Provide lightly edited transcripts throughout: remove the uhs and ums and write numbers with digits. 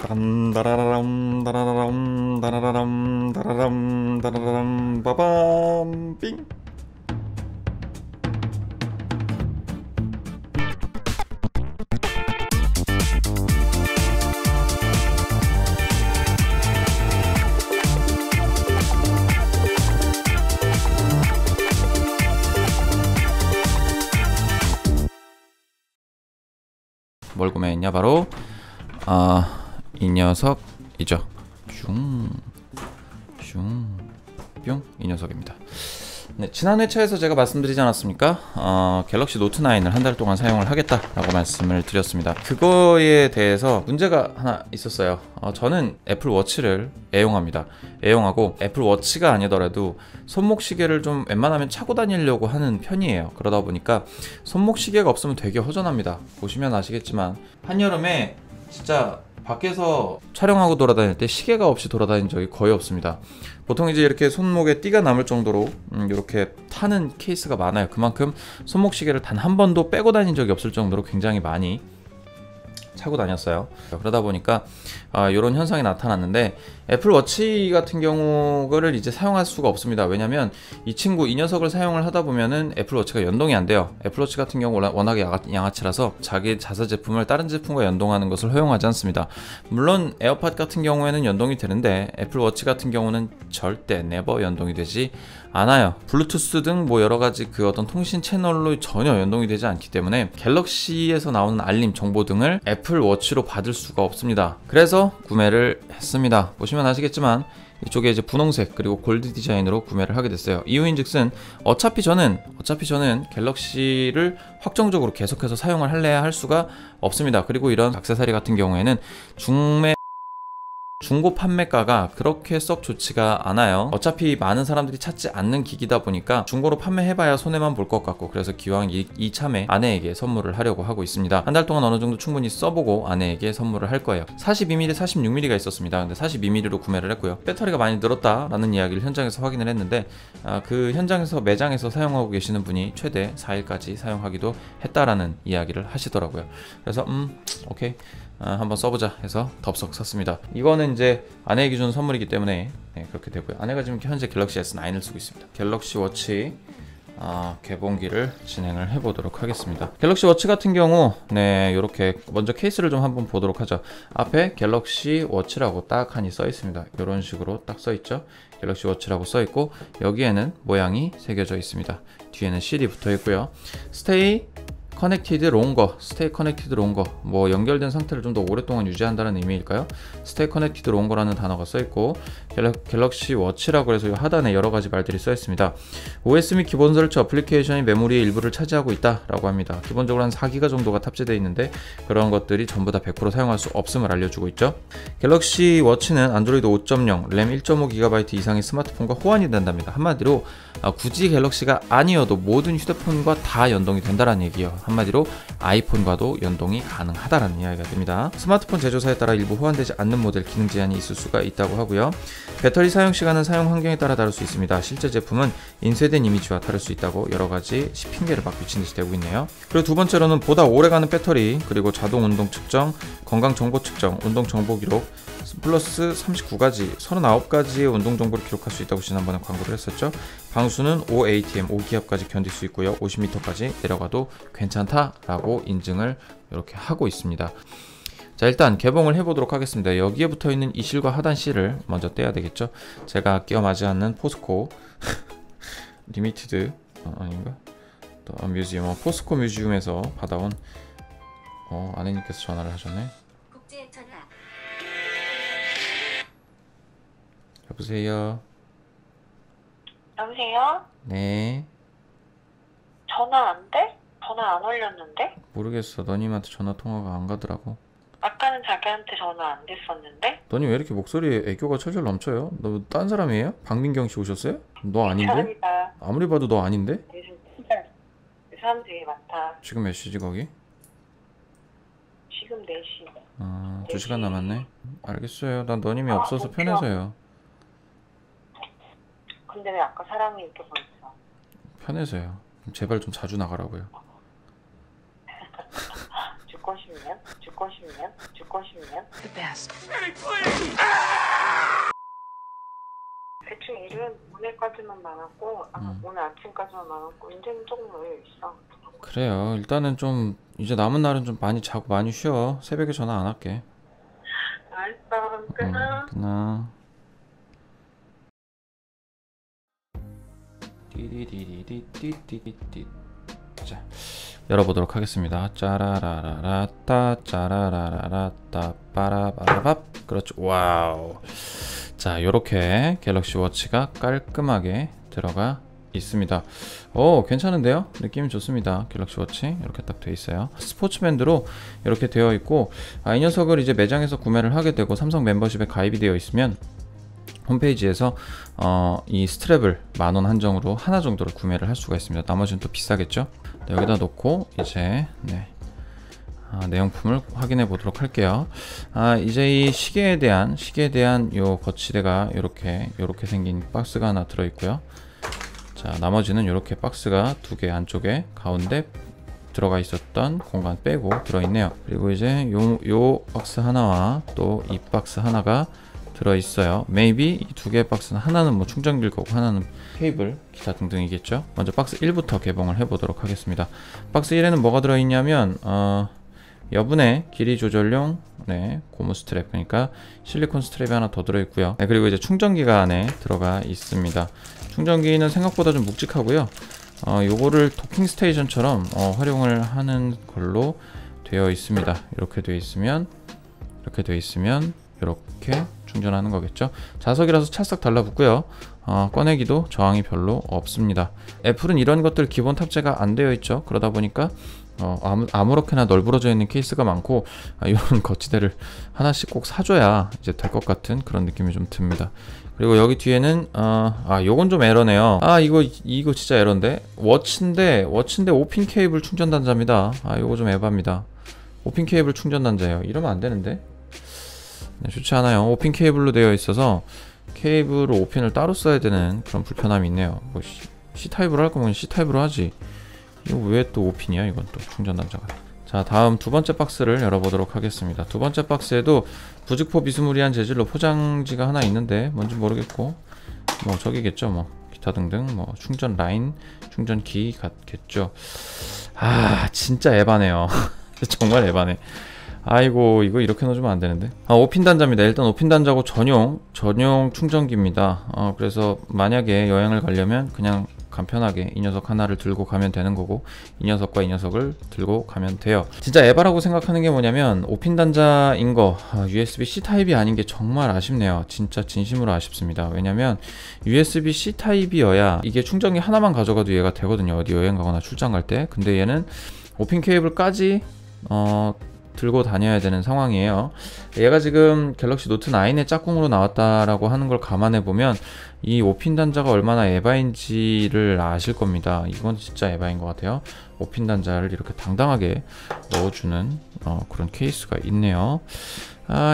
딴다라라람 다라라람 다라라람 다라람 다라라람 빠밤 삥. 뭘 구매했냐? 바로 이 녀석이죠. 뿅, 이 녀석입니다. 네, 지난 회차에서 제가 말씀드리지 않았습니까? 갤럭시 노트 9을 한 달 동안 사용을 하겠다라고 말씀을 드렸습니다. 그거에 대해서 문제가 하나 있었어요. 저는 애플 워치를 애용하고 애플 워치가 아니더라도 손목 시계를 좀 웬만하면 차고 다니려고 하는 편이에요. 그러다 보니까 손목 시계가 없으면 되게 허전합니다. 보시면 아시겠지만 한여름에 진짜 밖에서 촬영하고 돌아다닐 때 시계가 없이 돌아다닌 적이 거의 없습니다. 보통 이제 이렇게 손목에 띠가 남을 정도로 이렇게 타는 케이스가 많아요. 그만큼 손목 시계를 단 한 번도 빼고 다닌 적이 없을 정도로 굉장히 많이 차고 다녔어요. 그러다 보니까 이런 현상이 나타났는데 애플 워치 같은 경우를 이제 사용할 수가 없습니다. 왜냐면 이 녀석을 사용을 하다 보면은 애플 워치가 연동이 안 돼요. 애플 워치 같은 경우 워낙에 양아치라서 자기 자사 제품을 다른 제품과 연동하는 것을 허용하지 않습니다. 물론 에어팟 같은 경우에는 연동이 되는데 애플 워치 같은 경우는 절대 네버 연동이 되지 않아요. 블루투스 등 뭐 여러가지 그 어떤 통신 채널로 전혀 연동이 되지 않기 때문에 갤럭시에서 나오는 알림 정보 등을 애플 워치로 받을 수가 없습니다. 그래서 구매를 했습니다. 보시면 아시겠지만 이쪽에 이제 분홍색 그리고 골드 디자인으로 구매를 하게 됐어요. 이유인즉슨 어차피 저는 갤럭시를 확정적으로 계속해서 사용을 할래야 할 수가 없습니다. 그리고 이런 액세서리 같은 경우에는 중고 판매가가 그렇게 썩 좋지가 않아요. 어차피 많은 사람들이 찾지 않는 기기다 보니까 중고로 판매해봐야 손해만 볼 것 같고, 그래서 기왕 이참에 아내에게 선물을 하려고 하고 있습니다. 한 달 동안 어느 정도 충분히 써보고 아내에게 선물을 할 거예요. 42mm, 46mm가 있었습니다. 근데 42mm로 구매를 했고요. 배터리가 많이 늘었다라는 이야기를 현장에서 확인을 했는데 그 현장에서 매장에서 사용하고 계시는 분이 최대 4일까지 사용하기도 했다라는 이야기를 하시더라고요. 그래서 오케이, 한번 써보자 해서 덥석 샀습니다. 이거는 이제 아내에게 주는 선물이기 때문에 그렇게 되고요. 아내가 지금 현재 갤럭시 S9을 쓰고 있습니다. 갤럭시 워치 개봉기를 진행을 해보도록 하겠습니다. 갤럭시 워치 같은 경우 이렇게 먼저 케이스를 좀 한번 보도록 하죠. 앞에 갤럭시 워치라고 딱 하니 써 있습니다. 이런 식으로 딱 써 있죠. 갤럭시 워치라고 써 있고 여기에는 모양이 새겨져 있습니다. 뒤에는 CD 붙어 있고요. 스테이 커넥티드 롱거, 뭐 연결된 상태를 좀 더 오랫동안 유지한다는 의미일까요? 스테이 커넥티드 롱거라는 단어가 써있고 갤럭시 워치라고 해서 이 하단에 여러가지 말들이 써있습니다. OS 및 기본 설치 어플리케이션이 메모리의 일부를 차지하고 있다라고 합니다. 기본적으로 한 4기가 정도가 탑재되어 있는데 그런 것들이 전부 다 100% 사용할 수 없음을 알려주고 있죠. 갤럭시 워치는 안드로이드 5.0, 램 1.5GB 이상의 스마트폰과 호환이 된답니다. 한마디로 굳이 갤럭시가 아니어도 모든 휴대폰과 다 연동이 된다는 얘기예요. 한마디로 아이폰과도 연동이 가능하다라는 이야기가 됩니다. 스마트폰 제조사에 따라 일부 호환되지 않는 모델 기능 제한이 있을 수가 있다고 하고요. 배터리 사용 시간은 사용 환경에 따라 다를 수 있습니다. 실제 제품은 인쇄된 이미지와 다를 수 있다고 여러가지 핑계를 막 미친 듯이 되고 있네요. 그리고 두 번째로는 보다 오래가는 배터리, 그리고 자동 운동 측정, 건강 정보 측정, 운동 정보 기록 플러스 39가지의 운동 정보를 기록할 수 있다고 지난번에 광고를 했었죠. 방수는 5ATM, 5기압까지 견딜 수 있고요. 50m까지 내려가도 괜찮다라고 인증을 이렇게 하고 있습니다. 자, 일단 개봉을 해보도록 하겠습니다. 여기에 붙어있는 이 실과 하단 실을 먼저 떼야 되겠죠. 제가 끼어 맞지 않는 포스코 리미티드 아닌가? 뮤지엄, 포스코 뮤지엄에서 받아온 아내님께서 전화를 하셨네. 국제 전화. 여보세요? 여보세요? 네. 전화 안 돼? 전화 안 올렸는데? 모르겠어. 너님한테 전화 통화가 안 가더라고. 아까는 자기한테 전화 안 됐었는데? 너님 왜 이렇게 목소리에 애교가 철철 넘쳐요? 너 딴 사람이에요? 박민경 씨 오셨어요? 너 아닌데? 감사합니다. 아무리 봐도 너 아닌데? 요즘 진짜 사람 되게 많다. 지금 몇 시지 거기? 지금 4시. 2시간 남았네. 알겠어요. 난 너님이 없어서 편해서요. 근데 왜 아까 사람이 이렇게 보였어? 편해서요. 제발 좀 자주 나가라고요. 죽고 죽고 싶냐? 죽고 싶냐? 대충 일은 오늘까지만 많았고 오늘 아침까지만 많았고 이제는 조금 여유 있어. 그래요. 일단은 좀 이제 남은 날은 좀 많이 자고 많이 쉬어. 새벽에 전화 안 할게. 알았어. 끊어. 끊어. 띠디디디디디디디. 자, 열어보도록 하겠습니다. 짜라라라라따 짜라라라라따 빠라바라밥. 그렇죠. 와우. 자, 요렇게 갤럭시 워치가 깔끔하게 들어가 있습니다. 오, 괜찮은데요? 느낌이 좋습니다. 갤럭시 워치 이렇게 딱 돼 있어요. 스포츠밴드로 이렇게 되어 있고, 이 녀석을 이제 매장에서 구매를 하게 되고 삼성 멤버십에 가입이 되어 있으면 홈페이지에서 이 스트랩을 10,000원 한정으로 하나 정도를 구매를 할 수가 있습니다. 나머지는 또 비싸겠죠? 네, 여기다 놓고 이제 내용품을 확인해 보도록 할게요. 이제 이 시계에 대한 요 거치대가 요렇게 생긴 박스가 하나 들어 있고요. 자, 나머지는 요렇게 박스가 2개 안쪽에 가운데 들어가 있었던 공간 빼고 들어 있네요. 그리고 이제 요 박스 하나와 또 이 박스 하나가 들어 있어요. maybe 이 2개의 박스는 하나는 뭐 충전기일 거고 하나는 케이블 기타 등등이겠죠. 먼저 박스 1부터 개봉을 해 보도록 하겠습니다. 박스 1에는 뭐가 들어 있냐면 여분의 길이 조절용 고무 스트랩, 그러니까 실리콘 스트랩이 하나 더 들어 있고요. 그리고 이제 충전기가 안에 들어가 있습니다. 충전기는 생각보다 좀 묵직하고요. 요거를 도킹 스테이션처럼 활용을 하는 걸로 되어 있습니다. 이렇게 되어 있으면 이렇게 충전하는 거겠죠. 자석이라서 찰싹 달라붙고요. 꺼내기도 저항이 별로 없습니다. 애플은 이런 것들 기본 탑재가 안 되어 있죠. 그러다 보니까 아무렇게나 널브러져 있는 케이스가 많고, 이런 거치대를 하나씩 꼭 사줘야 이제 될 것 같은 그런 느낌이 좀 듭니다. 그리고 여기 뒤에는 요건 좀 에러네요. 이거 진짜 에러인데. 워치인데 5핀 케이블 충전 단자입니다. 요거 좀 에바입니다. 5핀 케이블 충전 단자예요. 이러면 안 되는데. 좋지 않아요. 5핀 케이블로 되어 있어서 케이블을 5핀을 따로 써야 되는 그런 불편함이 있네요. 뭐 C타입으로 할 거면 C타입으로 하지. 이거 왜 또 5핀이야? 이건 또 충전 단자가. 자, 다음 두 번째 박스를 열어보도록 하겠습니다. 두 번째 박스에도 부직포 비스무리한 재질로 포장지가 하나 있는데 뭔지 모르겠고, 뭐 저기겠죠. 뭐 기타 등등 뭐 충전 라인, 충전기 같겠죠. 진짜 에바네요. 정말 에바네. 아이고, 이거 이렇게 넣어주면 안 되는데. 5핀 단자입니다. 일단 5핀 단자고 전용 충전기입니다. 그래서 만약에 여행을 가려면 그냥 간편하게 이 녀석 하나를 들고 가면 되는 거고, 이 녀석과 이 녀석을 들고 가면 돼요. 진짜 에바라고 생각하는 게 뭐냐면 5핀 단자인 거 USB-C 타입이 아닌 게 정말 아쉽네요. 진짜 진심으로 아쉽습니다. 왜냐면 USB-C 타입이어야 이게 충전기 하나만 가져가도 얘가 되거든요. 어디 여행 가거나 출장 갈 때. 근데 얘는 5핀 케이블까지 들고 다녀야 되는 상황이에요. 얘가 지금 갤럭시 노트 9의 짝꿍으로 나왔다라고 하는 걸 감안해 보면 이 5핀 단자가 얼마나 에바인지를 아실 겁니다. 이건 진짜 에바인 것 같아요. 5핀 단자를 이렇게 당당하게 넣어주는 그런 케이스가 있네요.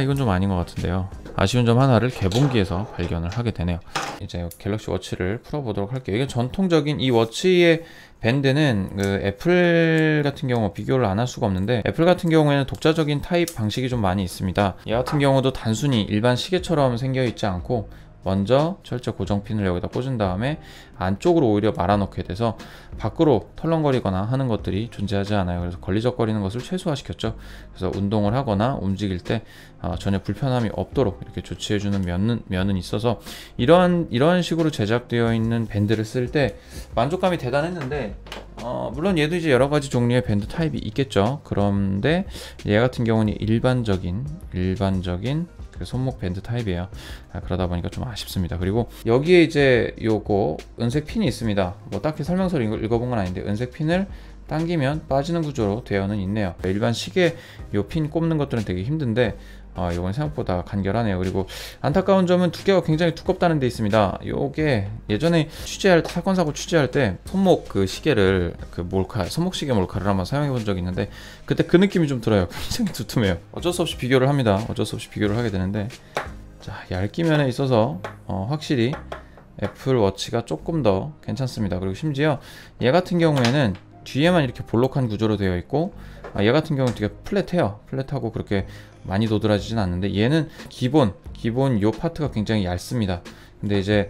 이건 좀 아닌 것 같은데요. 아쉬운 점 하나를 개봉기에서 발견을 하게 되네요. 이제 갤럭시 워치를 풀어보도록 할게요. 이게 전통적인 이 워치의 밴드는 그 애플 같은 경우 비교를 안 할 수가 없는데, 애플 같은 경우에는 독자적인 타입 방식이 좀 많이 있습니다. 얘 같은 경우도 단순히 일반 시계처럼 생겨 있지 않고 먼저 철제 고정핀을 여기다 꽂은 다음에 안쪽으로 오히려 말아넣게 돼서 밖으로 털렁거리거나 하는 것들이 존재하지 않아요. 그래서 걸리적거리는 것을 최소화시켰죠. 그래서 운동을 하거나 움직일 때 전혀 불편함이 없도록 이렇게 조치해주는 면은 있어서 이런 식으로 제작되어 있는 밴드를 쓸 때 만족감이 대단했는데, 물론 얘도 이제 여러 가지 종류의 밴드 타입이 있겠죠. 그런데 얘 같은 경우는 일반적인 그 손목 밴드 타입이에요. 그러다 보니까 좀 아쉽습니다. 그리고 여기에 이제 요거 은색 핀이 있습니다. 뭐 딱히 설명서를 읽어본 건 아닌데 은색 핀을 당기면 빠지는 구조로 되어는 있네요. 일반 시계 요 핀 꼽는 것들은 되게 힘든데 요건 생각보다 간결하네요. 그리고 안타까운 점은 두께가 굉장히 두껍다는 데 있습니다. 요게 예전에 사건 사고 취재할 때 손목 그 시계를 손목 시계 몰카를 한번 사용해 본 적이 있는데 그때 그 느낌이 좀 들어요. 굉장히 두툼해요. 어쩔 수 없이 비교를 합니다. 어쩔 수 없이 비교를 하게 되는데, 자, 얇기 면에 있어서 확실히 애플 워치가 조금 더 괜찮습니다. 그리고 심지어 얘 같은 경우에는 뒤에만 이렇게 볼록한 구조로 되어 있고 얘 같은 경우는 되게 플랫해요. 플랫하고 그렇게 많이 도드라지진 않는데, 얘는 기본 요 파트가 굉장히 얇습니다. 근데 이제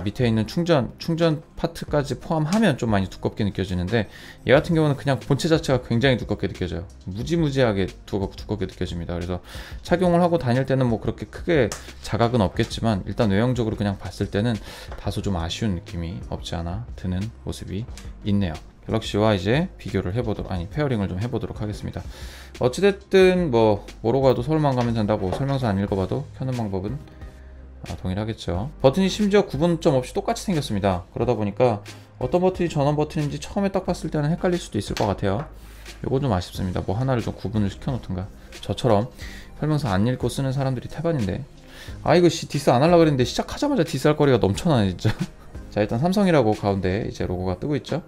밑에 있는 충전 파트까지 포함하면 좀 많이 두껍게 느껴지는데, 얘 같은 경우는 그냥 본체 자체가 굉장히 두껍게 느껴져요. 무지무지하게 두껍게 느껴집니다. 그래서 착용을 하고 다닐 때는 뭐 그렇게 크게 자각은 없겠지만, 일단 외형적으로 그냥 봤을 때는 다소 좀 아쉬운 느낌이 없지 않아 드는 모습이 있네요. 갤럭시와 이제 비교를 해보도록, 페어링을 좀 해보도록 하겠습니다. 어찌됐든 뭐로 가도 서울만 가면 된다고 설명서 안 읽어봐도 켜는 방법은 동일하겠죠. 버튼이 심지어 구분점 없이 똑같이 생겼습니다. 그러다 보니까 어떤 버튼이 전원 버튼인지 처음에 딱 봤을 때는 헷갈릴 수도 있을 것 같아요. 요거 좀 아쉽습니다. 뭐 하나를 좀 구분을 시켜 놓든가. 저처럼 설명서 안 읽고 쓰는 사람들이 태반인데, 이거 디스 안 하려고 그랬는데 시작하자마자 디스할 거리가 넘쳐나네 진짜. 자, 일단 삼성이라고 가운데 이제 로고가 뜨고 있죠.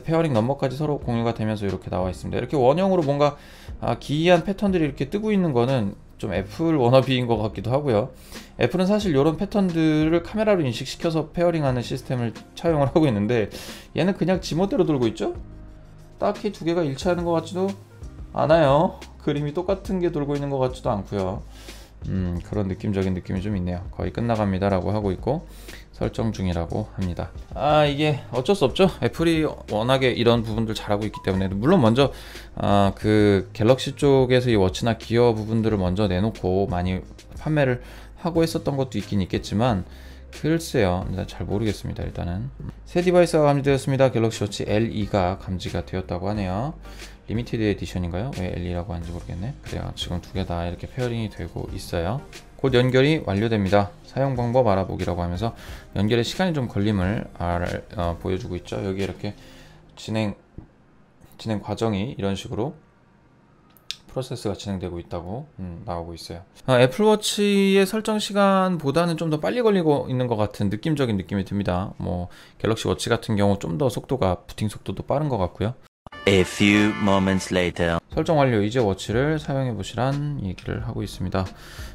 페어링 넘버까지 서로 공유가 되면서 이렇게 나와 있습니다. 이렇게 원형으로 뭔가 기이한 패턴들이 이렇게 뜨고 있는 거는 좀 애플 워너비인 것 같기도 하고요. 애플은 사실 이런 패턴들을 카메라로 인식시켜서 페어링하는 시스템을 차용을 하고 있는데, 얘는 그냥 지멋대로 돌고 있죠? 딱히 두 개가 일치하는 것 같지도 않아요. 그림이 똑같은 게 돌고 있는 것 같지도 않고요. 그런 느낌적인 느낌이 좀 있네요. 거의 끝나갑니다 라고 하고 있고, 설정 중이라고 합니다. 이게 어쩔 수 없죠. 애플이 워낙에 이런 부분들 잘하고 있기 때문에. 물론 먼저 그 갤럭시 쪽에서 이 워치나 기어 부분들을 먼저 내놓고 많이 판매를 하고 했었던 것도 있긴 있겠지만, 글쎄요, 잘 모르겠습니다. 일단은 새 디바이스가 감지되었습니다. 갤럭시 워치 LE가 감지가 되었다고 하네요. 리미티드 에디션인가요? 왜 LE라고 하는지 모르겠네. 그래요, 지금 두 개 다 이렇게 페어링이 되고 있어요. 곧 연결이 완료됩니다. 사용 방법 알아보기라고 하면서 연결에 시간이 좀 걸림을 보여주고 있죠. 여기 이렇게 진행 과정이 이런 식으로 프로세스가 진행되고 있다고 나오고 있어요. 애플워치의 설정 시간보다는 좀 더 빨리 걸리고 있는 것 같은 느낌적인 느낌이 듭니다. 뭐 갤럭시 워치 같은 경우 좀 더 속도가, 부팅 속도도 빠른 것 같고요. A few moments later. 설정 완료. 이제 워치를 사용해 보시란 얘기를 하고 있습니다.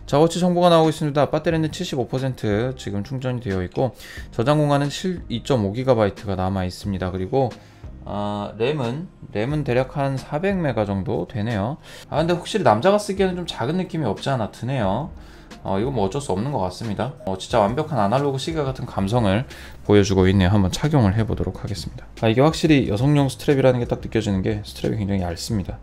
자, 워치 정보가 나오고 있습니다. 배터리는 75% 지금 충전이 되어 있고, 저장 공간은 2.5GB가 남아 있습니다. 그리고 램은 대략 한 400메가 정도 되네요. 근데 확실히 남자가 쓰기에는 좀 작은 느낌이 없지 않아 드네요. 이건 뭐 어쩔 수 없는 것 같습니다. 진짜 완벽한 아날로그 시계 같은 감성을 보여주고 있네요. 한번 착용을 해보도록 하겠습니다. 이게 확실히 여성용 스트랩이라는 게 딱 느껴지는 게, 스트랩이 굉장히 얇습니다.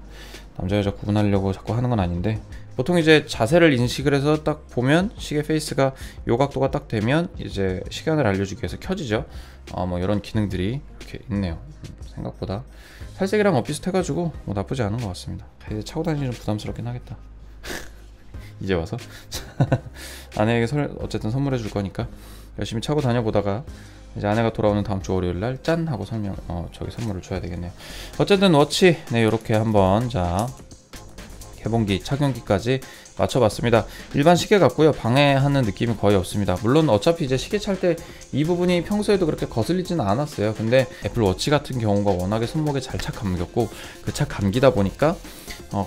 남자 여자 구분하려고 자꾸 하는 건 아닌데, 보통 이제 자세를 인식을 해서 딱 보면 시계 페이스가 요 각도가 딱 되면 이제 시간을 알려주기 위해서 켜지죠. 뭐 이런 기능들이 이렇게 있네요. 생각보다 살색이랑 비슷해가지고 뭐 나쁘지 않은 것 같습니다. 이제 차고 다니기 좀 부담스럽긴 하겠다. 이제 와서 아내에게 어쨌든 선물해 줄 거니까 열심히 차고 다녀보다가 이제 아내가 돌아오는 다음 주 월요일 날 짠 하고 선물을 줘야 되겠네요. 어쨌든 워치 요렇게 한번 개봉기 착용기까지 맞춰봤습니다. 일반 시계 같고요. 방해하는 느낌이 거의 없습니다. 물론 어차피 이제 시계 찰 때 이 부분이 평소에도 그렇게 거슬리지는 않았어요. 근데 애플워치 같은 경우가 워낙에 손목에 잘 착 감겼고, 그 착 감기다 보니까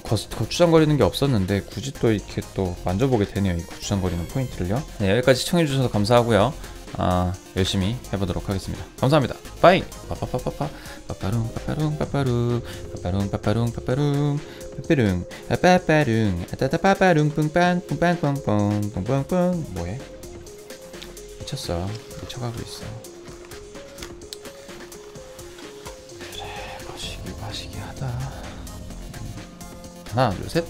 거추장거리는 게 없었는데 굳이 또 이렇게 또 만져보게 되네요. 이 거추장거리는 포인트를요. 네, 여기까지 시청해주셔서 감사하고요. 열심히 해보도록 하겠습니다. 감사합니다. 빠이. 빠빠빠빠빠 빠빠룽 빠빠룽 빠빠룽 빠빠룽 빠빠룽 빠빠룽 빠빠룽 빠빠룽 아따따 빠빠룽 뿡빵 뿡빵 뿡뿡 뿡뿡. 뭐해? 미쳤어. 미쳐가고 있어. 그래, 마시기 하다. 하나 둘 셋.